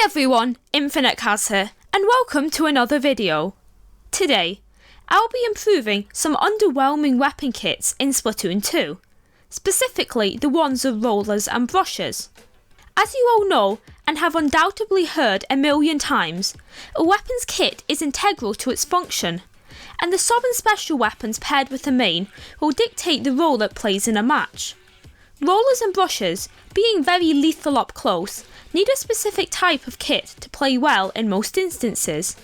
everyone, InfiniteCaz here, and welcome to another video. Today, I'll be improving some underwhelming weapon kits in Splatoon 2, specifically the ones of rollers and brushes. As you all know, and have undoubtedly heard a million times, a weapons kit is integral to its function, and the sub and special weapons paired with the main will dictate the role it plays in a match. Rollers and brushes, being very lethal up close, need a specific type of kit to play well in most instances,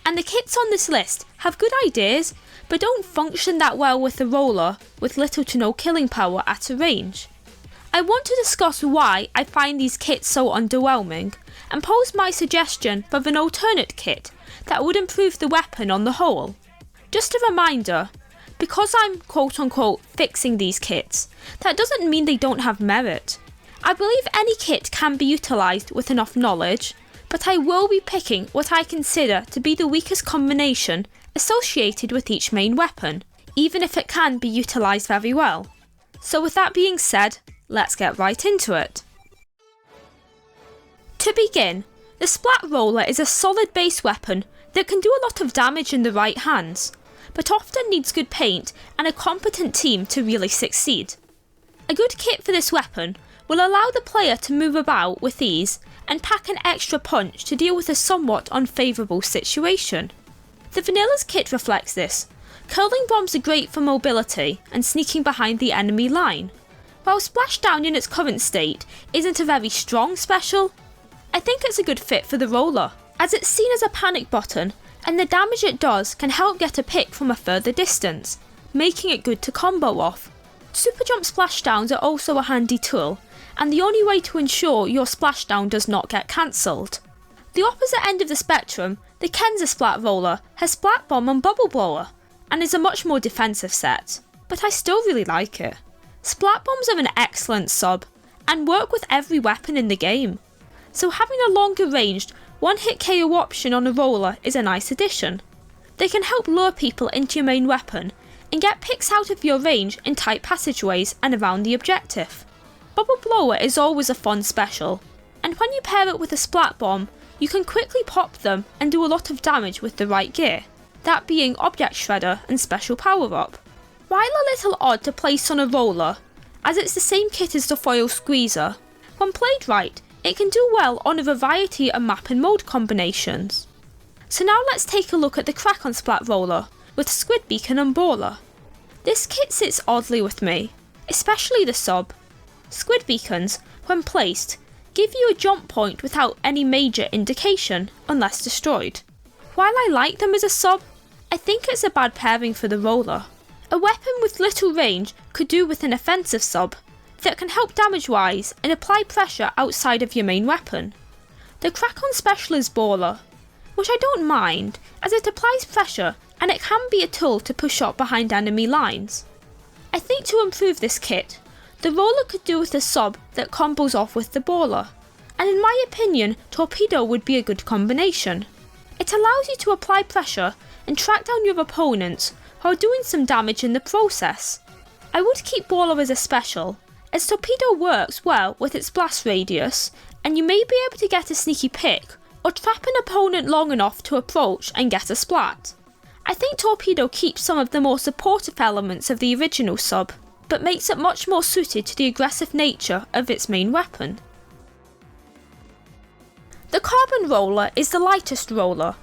and the kits on this list have good ideas but don't function that well with a roller with little to no killing power at a range. I want to discuss why I find these kits so underwhelming and pose my suggestion for an alternate kit that would improve the weapon on the whole. Just a reminder, because I'm quote unquote fixing these kits, that doesn't mean they don't have merit. I believe any kit can be utilised with enough knowledge, but I will be picking what I consider to be the weakest combination associated with each main weapon, even if it can be utilised very well. So with that being said, let's get right into it. To begin, the Splat Roller is a solid base weapon that can do a lot of damage in the right hands, but often needs good paint and a competent team to really succeed. A good kit for this weapon will allow the player to move about with ease and pack an extra punch to deal with a somewhat unfavourable situation. The Vanilla's kit reflects this. Curling bombs are great for mobility and sneaking behind the enemy line, while Splashdown in its current state isn't a very strong special. I think it's a good fit for the roller, as it's seen as a panic button and the damage it does can help get a pick from a further distance, making it good to combo off. Super jump splashdowns are also a handy tool, and the only way to ensure your splashdown does not get cancelled. The opposite end of the spectrum, the Kenza Splat Roller has Splat Bomb and Bubble Blower, and is a much more defensive set, but I still really like it. Splat Bombs are an excellent sub, and work with every weapon in the game, so having a longer ranged, one-hit KO option on a roller is a nice addition. They can help lure people into your main weapon, and get picks out of your range in tight passageways and around the objective. Bubble Blower is always a fun special, and when you pair it with a Splat Bomb, you can quickly pop them and do a lot of damage with the right gear, that being Object Shredder and Special Power Up. While a little odd to place on a roller, as it's the same kit as the Foil Squeezer, when played right, it can do well on a variety of map and mode combinations. So now let's take a look at the crack on Splat Roller, with Squid Beacon and Baller. This kit sits oddly with me, especially the sub. Squid Beacons, when placed, give you a jump point without any major indication, unless destroyed. While I like them as a sub, I think it's a bad pairing for the roller. A weapon with little range could do with an offensive sub that can help damage-wise and apply pressure outside of your main weapon. The crack on special is Baller, which I don't mind, as it applies pressure and it can be a tool to push up behind enemy lines. I think to improve this kit, the roller could do with a sub that combos off with the Baller, and in my opinion, Torpedo would be a good combination. It allows you to apply pressure and track down your opponents while doing some damage in the process. I would keep Baller as a special, as Torpedo works well with its blast radius, and you may be able to get a sneaky pick or trap an opponent long enough to approach and get a splat. I think Torpedo keeps some of the more supportive elements of the original sub, but makes it much more suited to the aggressive nature of its main weapon. The Carbon Roller is the lightest roller,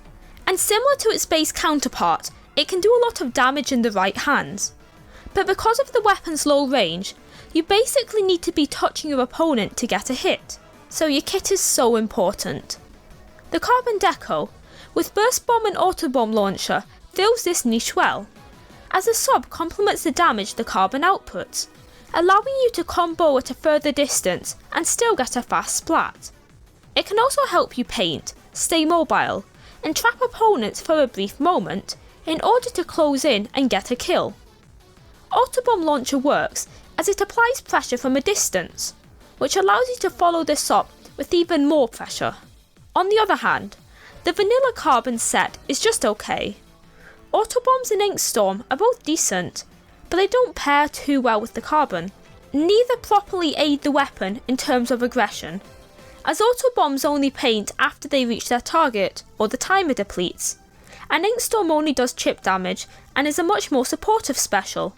and similar to its base counterpart, it can do a lot of damage in the right hands. But because of the weapon's low range, you basically need to be touching your opponent to get a hit, so your kit is so important. The Carbon Deco, with Burst Bomb and Auto Bomb Launcher, fills this niche well, as the sub complements the damage the Carbon outputs, allowing you to combo at a further distance and still get a fast splat. It can also help you paint, stay mobile, and trap opponents for a brief moment in order to close in and get a kill. Auto Bomb Launcher works as it applies pressure from a distance, which allows you to follow this up with even more pressure. On the other hand, the vanilla Carbon set is just okay. Auto Bombs and Ink Storm are both decent, but they don't pair too well with the Carbon. Neither properly aid the weapon in terms of aggression, as auto bombs only paint after they reach their target or the timer depletes, and Ink Storm only does chip damage and is a much more supportive special.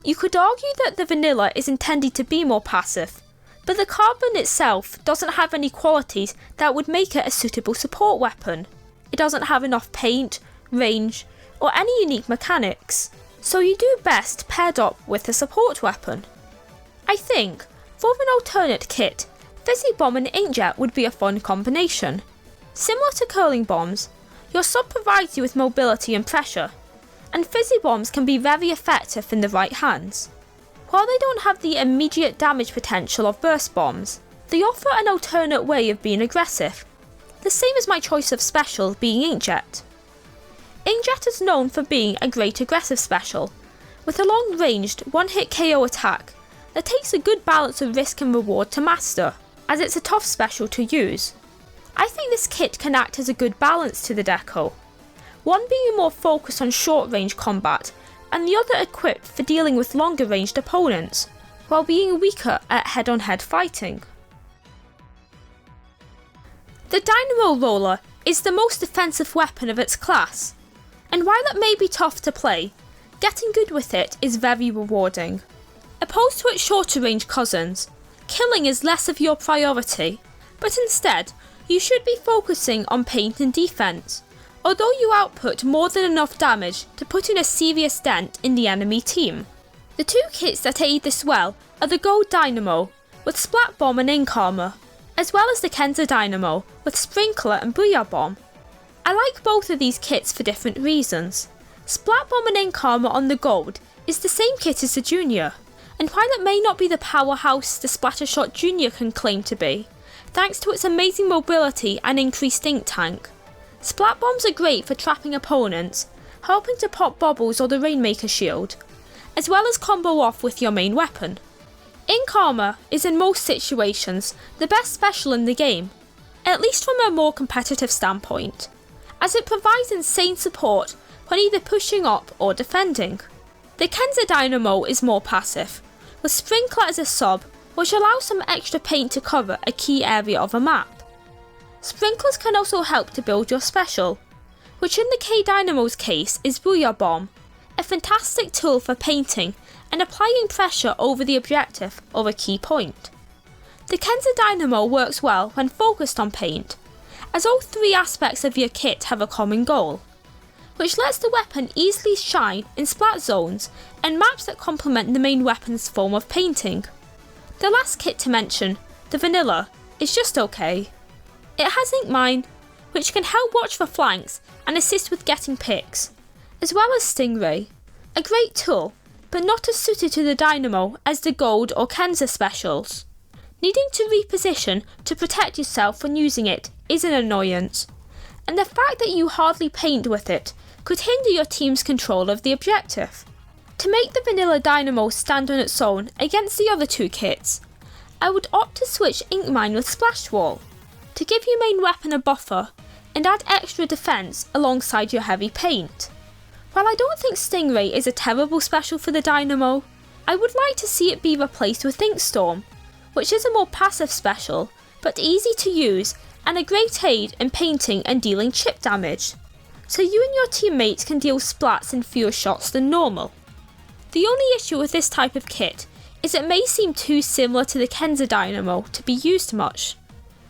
You could argue that the vanilla is intended to be more passive, but the carbon itself doesn't have any qualities that would make it a suitable support weapon. It doesn't have enough paint, range, or any unique mechanics, so you do best paired up with a support weapon. I think, for an alternate kit, Fizzy Bomb and Inkjet would be a fun combination. Similar to curling bombs, your sub provides you with mobility and pressure, and Fizzy Bombs can be very effective in the right hands. While they don't have the immediate damage potential of burst bombs, they offer an alternate way of being aggressive, the same as my choice of special being Inkjet. Inkjet is known for being a great aggressive special, with a long-ranged one-hit KO attack that takes a good balance of risk and reward to master, as it's a tough special to use. I think this kit can act as a good balance to the deco, one being more focused on short-range combat and the other equipped for dealing with longer-ranged opponents, while being weaker at head-on-head fighting. The Dynamo Roller is the most defensive weapon of its class, and while it may be tough to play, getting good with it is very rewarding. Opposed to its shorter range cousins, killing is less of your priority, but instead you should be focusing on paint and defense, although you output more than enough damage to put in a serious dent in the enemy team. The two kits that aid this well are the Gold Dynamo with Splat Bomb and Ink Armor, as well as the Kenza Dynamo with Sprinkler and Booyah Bomb. I like both of these kits for different reasons. Splat Bomb and Ink Armor on the Gold is the same kit as the Junior, and while it may not be the powerhouse the Splattershot Junior can claim to be, thanks to its amazing mobility and increased ink tank, Splat Bombs are great for trapping opponents, helping to pop bubbles or the Rainmaker shield, as well as combo off with your main weapon. Ink Armor is in most situations the best special in the game, at least from a more competitive standpoint, as it provides insane support when either pushing up or defending. The Kenza Dynamo is more passive, with Sprinkler as a sub, which allows some extra paint to cover a key area of a map. Sprinklers can also help to build your special, which in the K-Dynamo's case is Booyah Bomb, a fantastic tool for painting and applying pressure over the objective or a key point. The Kenza Dynamo works well when focused on paint, as all three aspects of your kit have a common goal, which lets the weapon easily shine in splat zones and maps that complement the main weapon's form of painting. The last kit to mention, the Vanilla, is just okay. It has Ink Mine, which can help watch for flanks and assist with getting picks, as well as Stingray, a great tool, but not as suited to the Dynamo as the Gold or Kenza specials. Needing to reposition to protect yourself when using it is an annoyance, and the fact that you hardly paint with it could hinder your team's control of the objective. To make the Vanilla Dynamo stand on its own against the other two kits, I would opt to switch Ink Mine with Splash Wall, to give your main weapon a buffer and add extra defense alongside your heavy paint. While I don't think Stingray is a terrible special for the Dynamo, I would like to see it be replaced with Ink Storm, which is a more passive special, but easy to use and a great aid in painting and dealing chip damage, so you and your teammates can deal splats in fewer shots than normal. The only issue with this type of kit is it may seem too similar to the Kenza Dynamo to be used much,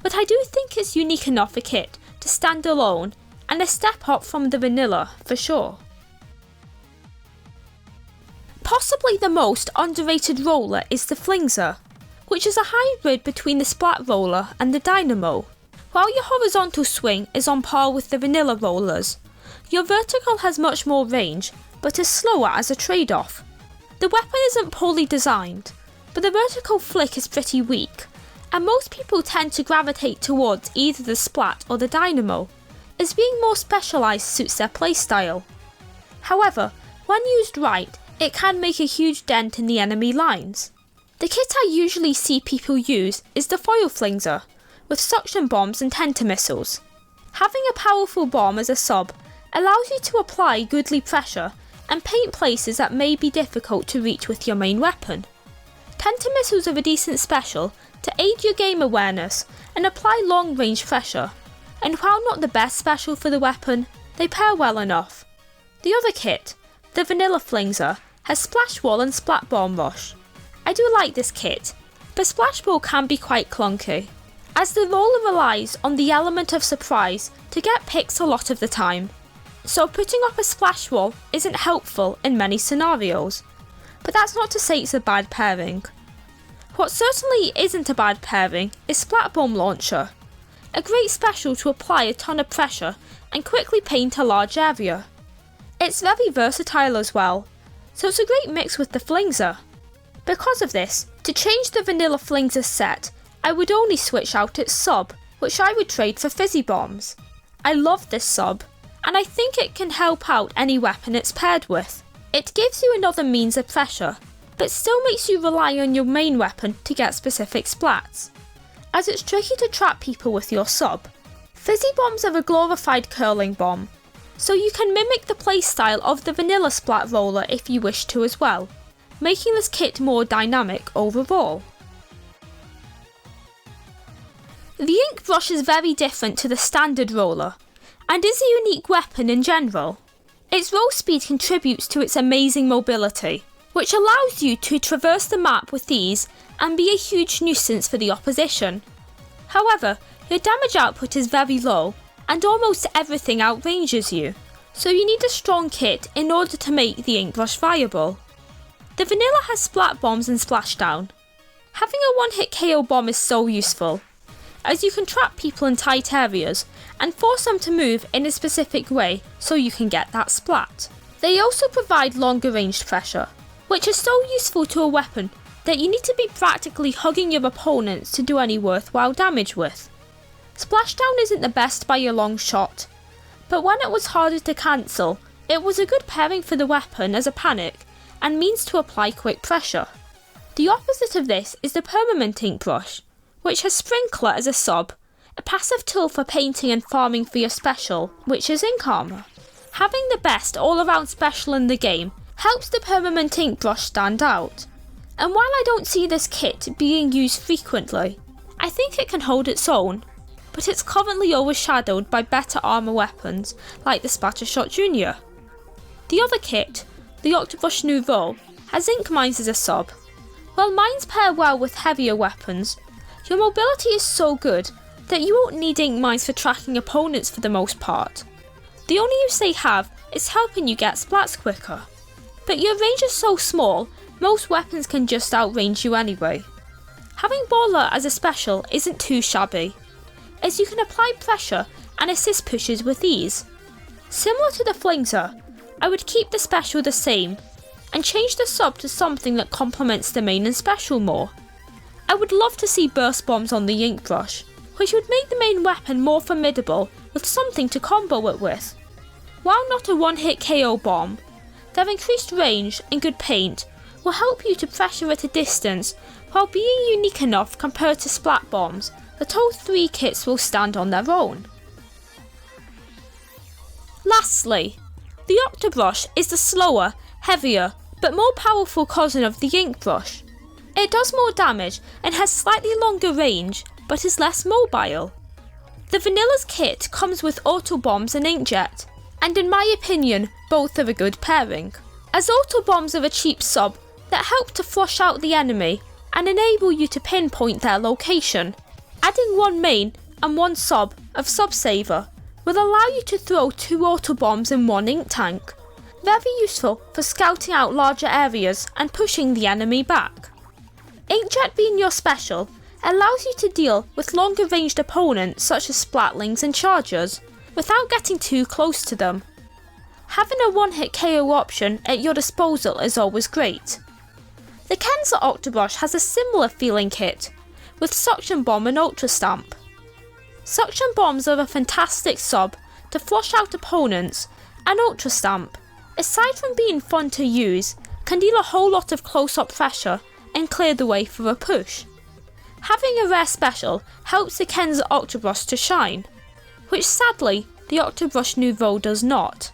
but I do think it's unique enough a kit to stand alone and a step up from the Vanilla for sure. Possibly the most underrated roller is the Flingzer, which is a hybrid between the Splat Roller and the Dynamo. While your horizontal swing is on par with the vanilla rollers, your vertical has much more range, but is slower as a trade-off. The weapon isn't poorly designed, but the vertical flick is pretty weak, and most people tend to gravitate towards either the Splat or the Dynamo, as being more specialised suits their playstyle. However, when used right, it can make a huge dent in the enemy lines. The kit I usually see people use is the Foil Flingzer, with suction bombs and tenter missiles. Having a powerful bomb as a sub allows you to apply goodly pressure and paint places that may be difficult to reach with your main weapon. Tenter missiles are a decent special to aid your game awareness and apply long range pressure, and while not the best special for the weapon, they pair well enough. The other kit, the vanilla Flingzer, has Splash Wall and Splat Bomb Rush. I do like this kit, but Splash Wall can be quite clunky, as the roller relies on the element of surprise to get picks a lot of the time, so putting up a Splash Wall isn't helpful in many scenarios, but that's not to say it's a bad pairing. What certainly isn't a bad pairing is Splat Bomb Launcher, a great special to apply a ton of pressure and quickly paint a large area. It's very versatile as well, so it's a great mix with the Flingzer. Because of this, to change the vanilla Flingzer set, I would only switch out its sub, which I would trade for Fizzy Bombs. I love this sub, and I think it can help out any weapon it's paired with. It gives you another means of pressure, but still makes you rely on your main weapon to get specific splats, as it's tricky to trap people with your sub. Fizzy Bombs are a glorified curling bomb, so you can mimic the playstyle of the vanilla Splat Roller if you wish to as well, making this kit more dynamic overall. The ink brush is very different to the standard roller, and is a unique weapon in general. Its roll speed contributes to its amazing mobility, which allows you to traverse the map with ease and be a huge nuisance for the opposition. However, your damage output is very low, and almost everything outranges you, so you need a strong kit in order to make the ink brush viable. The vanilla has Splat Bombs and Splashdown. Having a one-hit KO bomb is so useful, as you can trap people in tight areas and force them to move in a specific way so you can get that splat. They also provide longer ranged pressure, which is so useful to a weapon that you need to be practically hugging your opponents to do any worthwhile damage with. Splashdown isn't the best by a long shot, but when it was harder to cancel, it was a good pairing for the weapon as a panic and means to apply quick pressure. The opposite of this is the permanent ink brush, which has Sprinkler as a sub, a passive tool for painting and farming for your special, which is Ink Armor. Having the best all-around special in the game helps the permanent ink brush stand out, and while I don't see this kit being used frequently, I think it can hold its own, but it's currently overshadowed by better armor weapons like the Splattershot Jr. The other kit, the OctoBrush Nouveau, has ink mines as a sub. While mines pair well with heavier weapons, your mobility is so good that you won't need ink mines for tracking opponents for the most part. The only use they have is helping you get splats quicker, but your range is so small, most weapons can just outrange you anyway. Having Baller as a special isn't too shabby, as you can apply pressure and assist pushes with ease. Similar to the Flingzer, I would keep the special the same, and change the sub to something that complements the main and special more. I would love to see burst bombs on the ink brush, which would make the main weapon more formidable with something to combo it with. While not a one-hit KO bomb, their increased range and good paint will help you to pressure at a distance while being unique enough compared to splat bombs that all three kits will stand on their own. Lastly, the OctoBrush is the slower, heavier, but more powerful cousin of the ink brush. It does more damage and has slightly longer range, but is less mobile. The Vanilla's kit comes with auto bombs and inkjet, and in my opinion, both are a good pairing, as auto bombs are a cheap sub that help to flush out the enemy and enable you to pinpoint their location. Adding one main and one sub of Subsaver will allow you to throw 2 auto bombs in one ink tank, very useful for scouting out larger areas and pushing the enemy back. Inkjet being your special allows you to deal with longer ranged opponents such as Splatlings and Chargers without getting too close to them. Having a one-hit KO option at your disposal is always great. The Kenza OctoBrush has a similar feeling kit, with Suction Bomb and Ultra Stamp. Suction Bombs are a fantastic sub to flush out opponents, and Ultra Stamp, aside from being fun to use, can deal a whole lot of close-up pressure and clear the way for a push. Having a rare special helps the Kenza OctoBrush to shine, which sadly the OctoBrush Nouveau does not.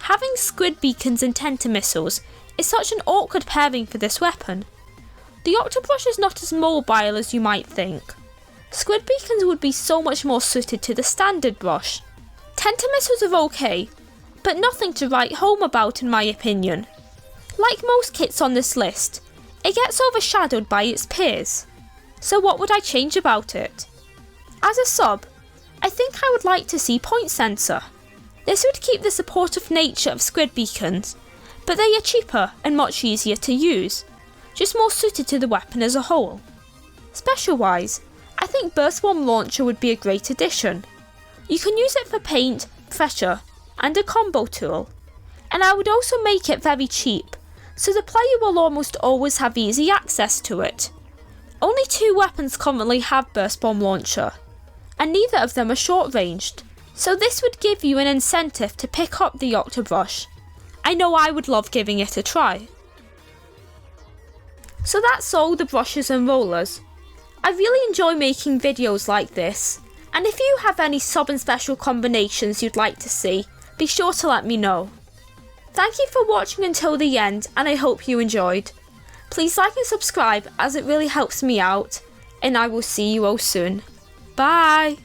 Having squid beacons and tenta missiles is such an awkward pairing for this weapon. The OctoBrush is not as mobile as you might think, Squid beacons would be so much more suited to the standard brush. Tentamisos are okay, but nothing to write home about in my opinion. Like most kits on this list, it gets overshadowed by its peers. So what would I change about it? As a sub, I think I would like to see point sensor. This would keep the supportive nature of squid beacons, but they are cheaper and much easier to use, just more suited to the weapon as a whole. Special wise, I think burst bomb launcher would be a great addition. You can use it for paint, pressure, and a combo tool. And I would also make it very cheap, so the player will almost always have easy access to it. Only 2 weapons currently have burst bomb launcher, and neither of them are short ranged, so this would give you an incentive to pick up the OctoBrush. I know I would love giving it a try. So that's all the brushes and rollers. I really enjoy making videos like this, and if you have any sub and special combinations you'd like to see, be sure to let me know. Thank you for watching until the end, and I hope you enjoyed. Please like and subscribe as it really helps me out, and I will see you all soon. Bye!